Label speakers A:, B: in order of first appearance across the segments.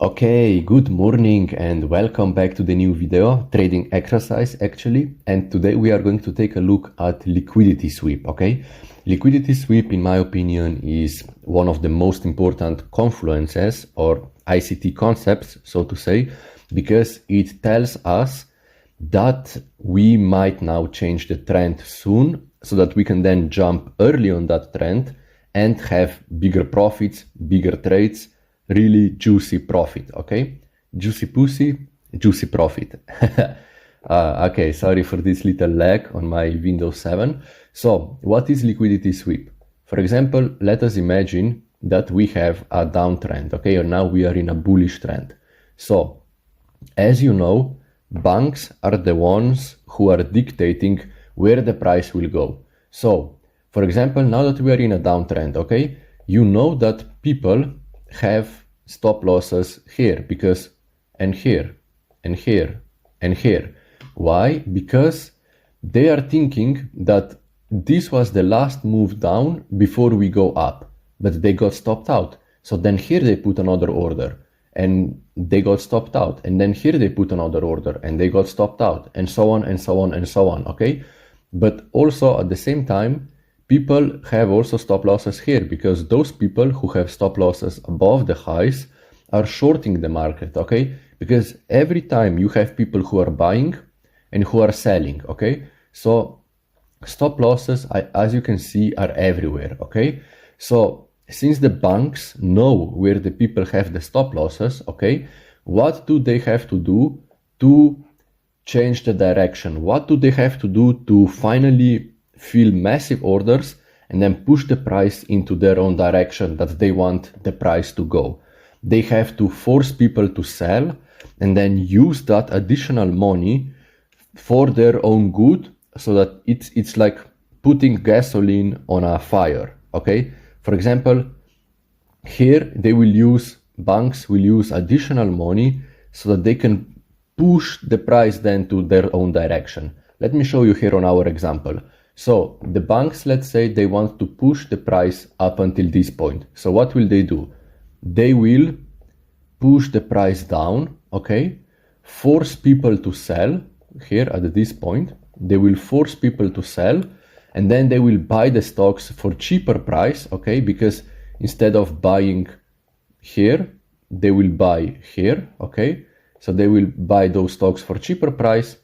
A: Okay, good morning and welcome back to the new video, trading exercise actually. And today we are going to take a look at liquidity sweep, okay? Liquidity sweep, in my opinion, is one of the most important confluences or ICT concepts, so to say, because it tells us that we might now change the trend soon so that we can then jump early on that trend and have bigger profits, bigger trades, really juicy profit, okay? Juicy pussy, juicy profit. Okay, sorry for this little lag on my Windows 7. So, what is liquidity sweep? For example, let us imagine that we have a downtrend, okay? Or now we are in a bullish trend. So, as you know, banks are the ones who are dictating where the price will go. So, for example, now that we are in a downtrend, okay, you know that people have stop losses here because, and here, and here, and here. Why? Because they are thinking that this was the last move down before we go up, but they got stopped out. So then here they put another order and they got stopped out. And then here they put another order and they got stopped out, and so on and so on and so on, okay? But also at the same time, people have also stop losses here because those people who have stop losses above the highs are shorting the market, okay? Because every time you have people who are buying and who are selling, okay? So stop losses, as you can see, are everywhere, okay? So since the banks know where the people have the stop losses, okay, what do they have to do to change the direction? What do they have to do to finally fill massive orders and then push the price into their own direction that they want the price to go? They have to force people to sell and then use that additional money for their own good, so that it's like putting gasoline on a fire, okay? For example, here banks will use additional money so that they can push the price then to their own direction. Let me show you here on our example. So the banks, let's say they want to push the price up until this point. So what will they do? They will push the price down, okay? Force people to sell here at this point. They will force people to sell and then they will buy the stocks for cheaper price, okay? Because instead of buying here, they will buy here, okay? So they will buy those stocks for cheaper price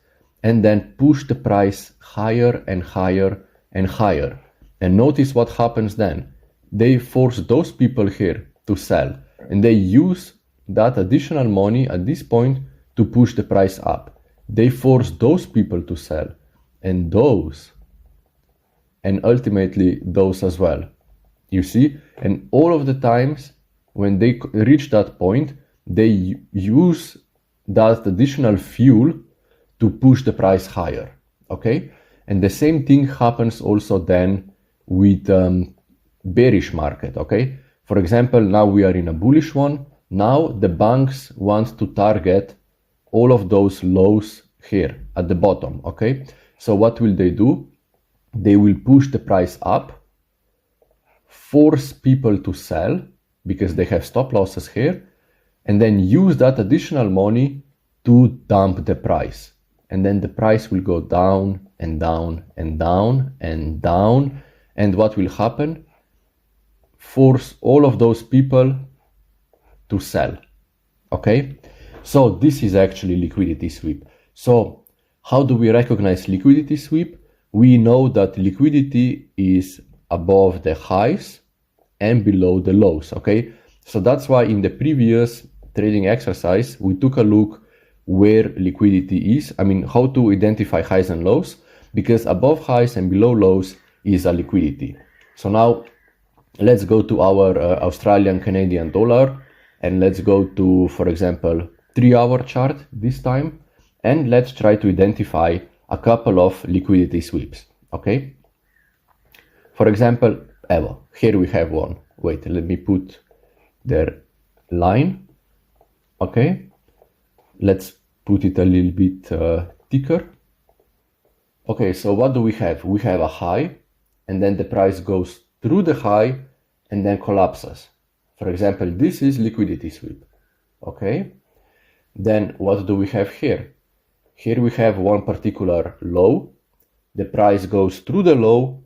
A: and then push the price higher and higher and higher. And notice what happens then. They force those people here to sell and they use that additional money at this point to push the price up. They force those people to sell and those, and ultimately those as well. You see? And all of the times when they reach that point, they use that additional fuel to push the price higher, okay? And the same thing happens also then with bearish market, okay? For example, now we are in a bullish one. Now the banks want to target all of those lows here at the bottom, okay? So what will they do? They will push the price up, force people to sell because they have stop losses here, and then use that additional money to dump the price. And then the price will go down and down and down and down. And what will happen? Force all of those people to sell, okay? So this is actually liquidity sweep. So how do we recognize liquidity sweep? We know that liquidity is above the highs and below the lows, okay? So that's why in the previous trading exercise, we took a look where liquidity is. I mean, how to identify highs and lows, because above highs and below lows is a liquidity. So now let's go to our Australian Canadian dollar and let's go to, for example, 3-hour chart this time, and let's try to identify a couple of liquidity sweeps, okay? For example, here we have one. Wait, let me put their line, okay? Let's put it a little bit thicker. Okay, so what do we have? We have a high, and then the price goes through the high and then collapses. For example, this is liquidity sweep. okay? Then what do we have here? Here we have one particular low. The price goes through the low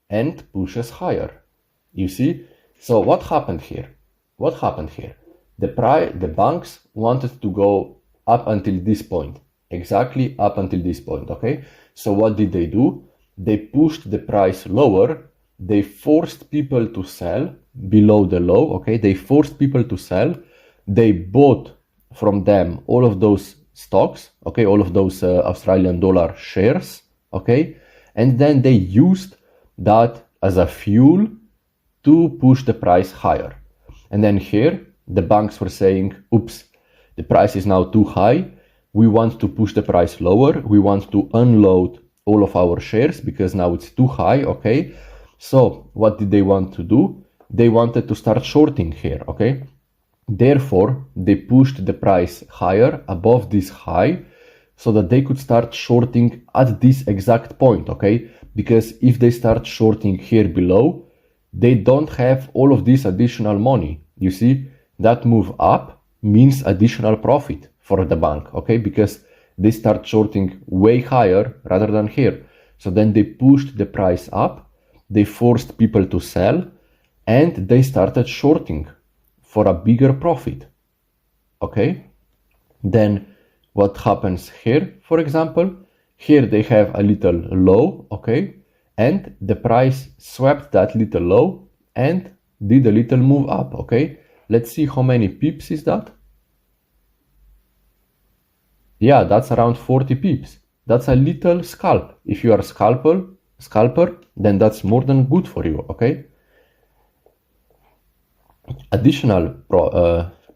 A: and pushes higher. You see? So what happened here? What happened here? The banks wanted to go up until this point, exactly up until this point, okay? So what did they do? They pushed the price lower. They forced people to sell below the low, okay? They forced people to sell. They bought from them all of those stocks, okay? All of those Australian dollar shares, okay? And then they used that as a fuel to push the price higher. And then here, the banks were saying, oops, the price is now too high. We want to push the price lower. We want to unload all of our shares because now it's too high, okay? So what did they want to do? They wanted to start shorting here, okay? Therefore, they pushed the price higher above this high so that they could start shorting at this exact point, okay? Because if they start shorting here below, they don't have all of this additional money. You see, that move up means additional profit for the bank, okay? Because they start shorting way higher rather than here. So then they pushed the price up, they forced people to sell, and they started shorting for a bigger profit, okay? Then what happens here, for example? Here they have a little low, okay? And the price swept that little low and did a little move up, okay? Let's see how many pips is that. Yeah, that's around 40 pips. That's a little scalp. If you are a scalper, then that's more than good for you, okay? Additional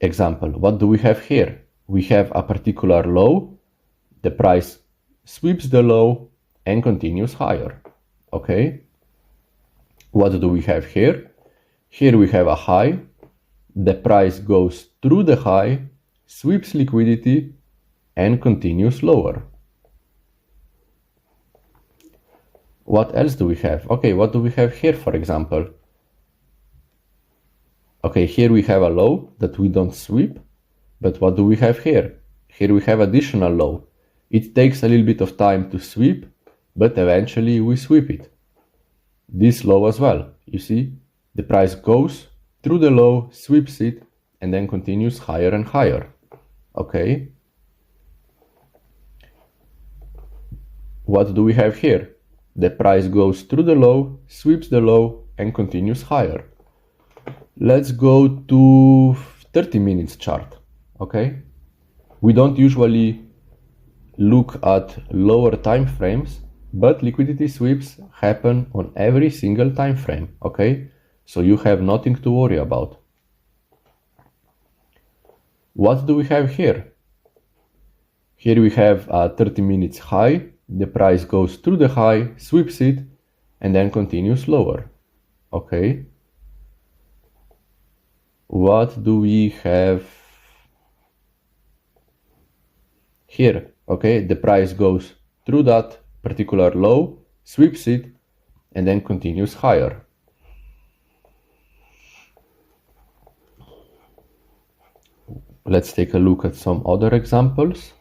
A: example, what do we have here? We have a particular low, the price sweeps the low and continues higher, okay? What do we have here? Here we have a high, the price goes through the high, sweeps liquidity and continues lower. What else do we have? Okay, what do we have here, for example? Okay, here we have a low that we don't sweep, but what do we have here? Here we have additional low. It takes a little bit of time to sweep, but eventually we sweep it. This low as well, you see, the price goes through the low, sweeps it, and then continues higher and higher, okay? What do we have here? The price goes through the low, sweeps the low, and continues higher. Let's go to 30 minutes chart, okay? We don't usually look at lower time frames, but liquidity sweeps happen on every single time frame, okay? So you have nothing to worry about. What do we have here? Here we have a 30 minutes high, the price goes through the high, sweeps it, and then continues lower, okay? What do we have here? Okay, the price goes through that particular low, sweeps it, and then continues higher. Let's take a look at some other examples.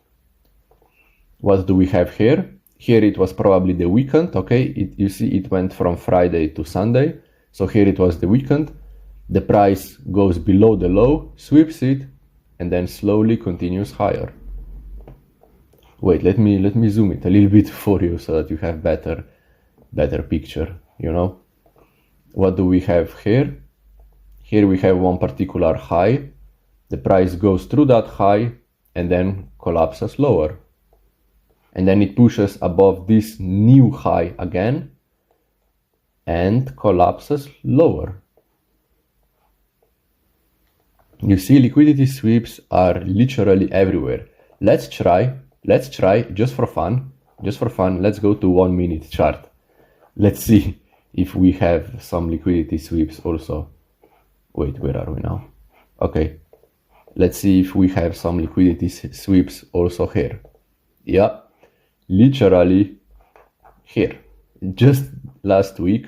A: What do we have here? Here it was probably the weekend, okay? You see it went from Friday to Sunday. So here it was the weekend. The price goes below the low, sweeps it, and then slowly continues higher. Wait, let me zoom it a little bit for you so that you have better picture, you know. What do we have here? Here we have one particular high. The price goes through that high and then collapses lower. And then it pushes above this new high again and collapses lower. You see, liquidity sweeps are literally everywhere. Let's try just for fun, let's go to 1 minute chart. Let's see if we have some liquidity sweeps also. Wait, where are we now? Okay, let's see if we have some liquidity sweeps also here. Yeah, literally here. Just last week,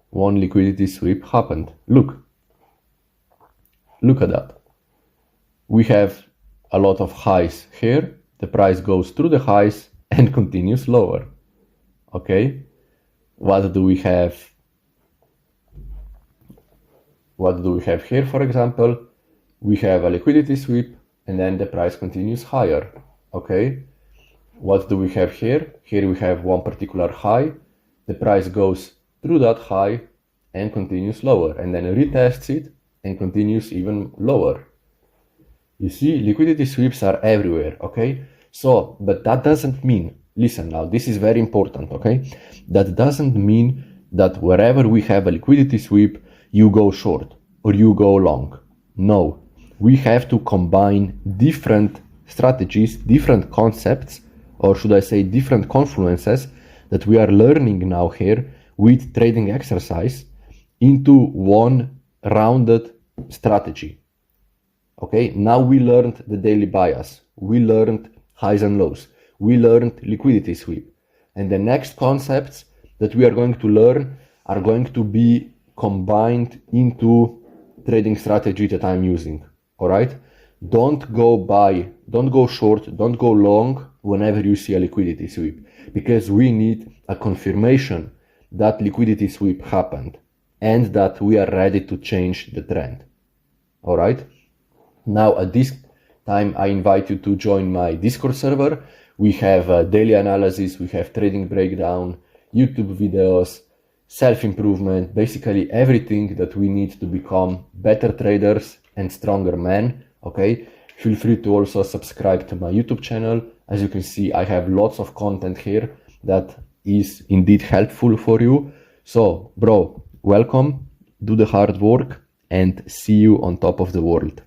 A: one liquidity sweep happened. Look at that. we have a lot of highs here. The price goes through the highs and continues lower. Okay, what do we have? What do we have here, for example? We have a liquidity sweep and then the price continues higher. Okay, what do we have here? Here we have one particular high. The price goes through that high and continues lower, and then retests it and continues even lower. You see, liquidity sweeps are everywhere, okay? So, but that doesn't mean, listen now, this is very important, okay? That doesn't mean that wherever we have a liquidity sweep, you go short or you go long. No, we have to combine different strategies, different concepts, or should I say different confluences that we are learning now here with trading exercise into one rounded strategy. Okay, now we learned the daily bias, we learned highs and lows, we learned liquidity sweep, and the next concepts that we are going to learn are going to be combined into trading strategy that I'm using. All right, don't go short, don't go long whenever you see a liquidity sweep, because we need a confirmation that liquidity sweep happened and that we are ready to change the trend. All right, now at this time I invite you to join my Discord server. We have daily analysis, we have trading breakdown, YouTube videos, self-improvement, basically everything that we need to become better traders and stronger men. Okay, feel free to also subscribe to my YouTube channel. As you can see, I have lots of content here that is indeed helpful for you. So bro, welcome, do the hard work and see you on top of the world.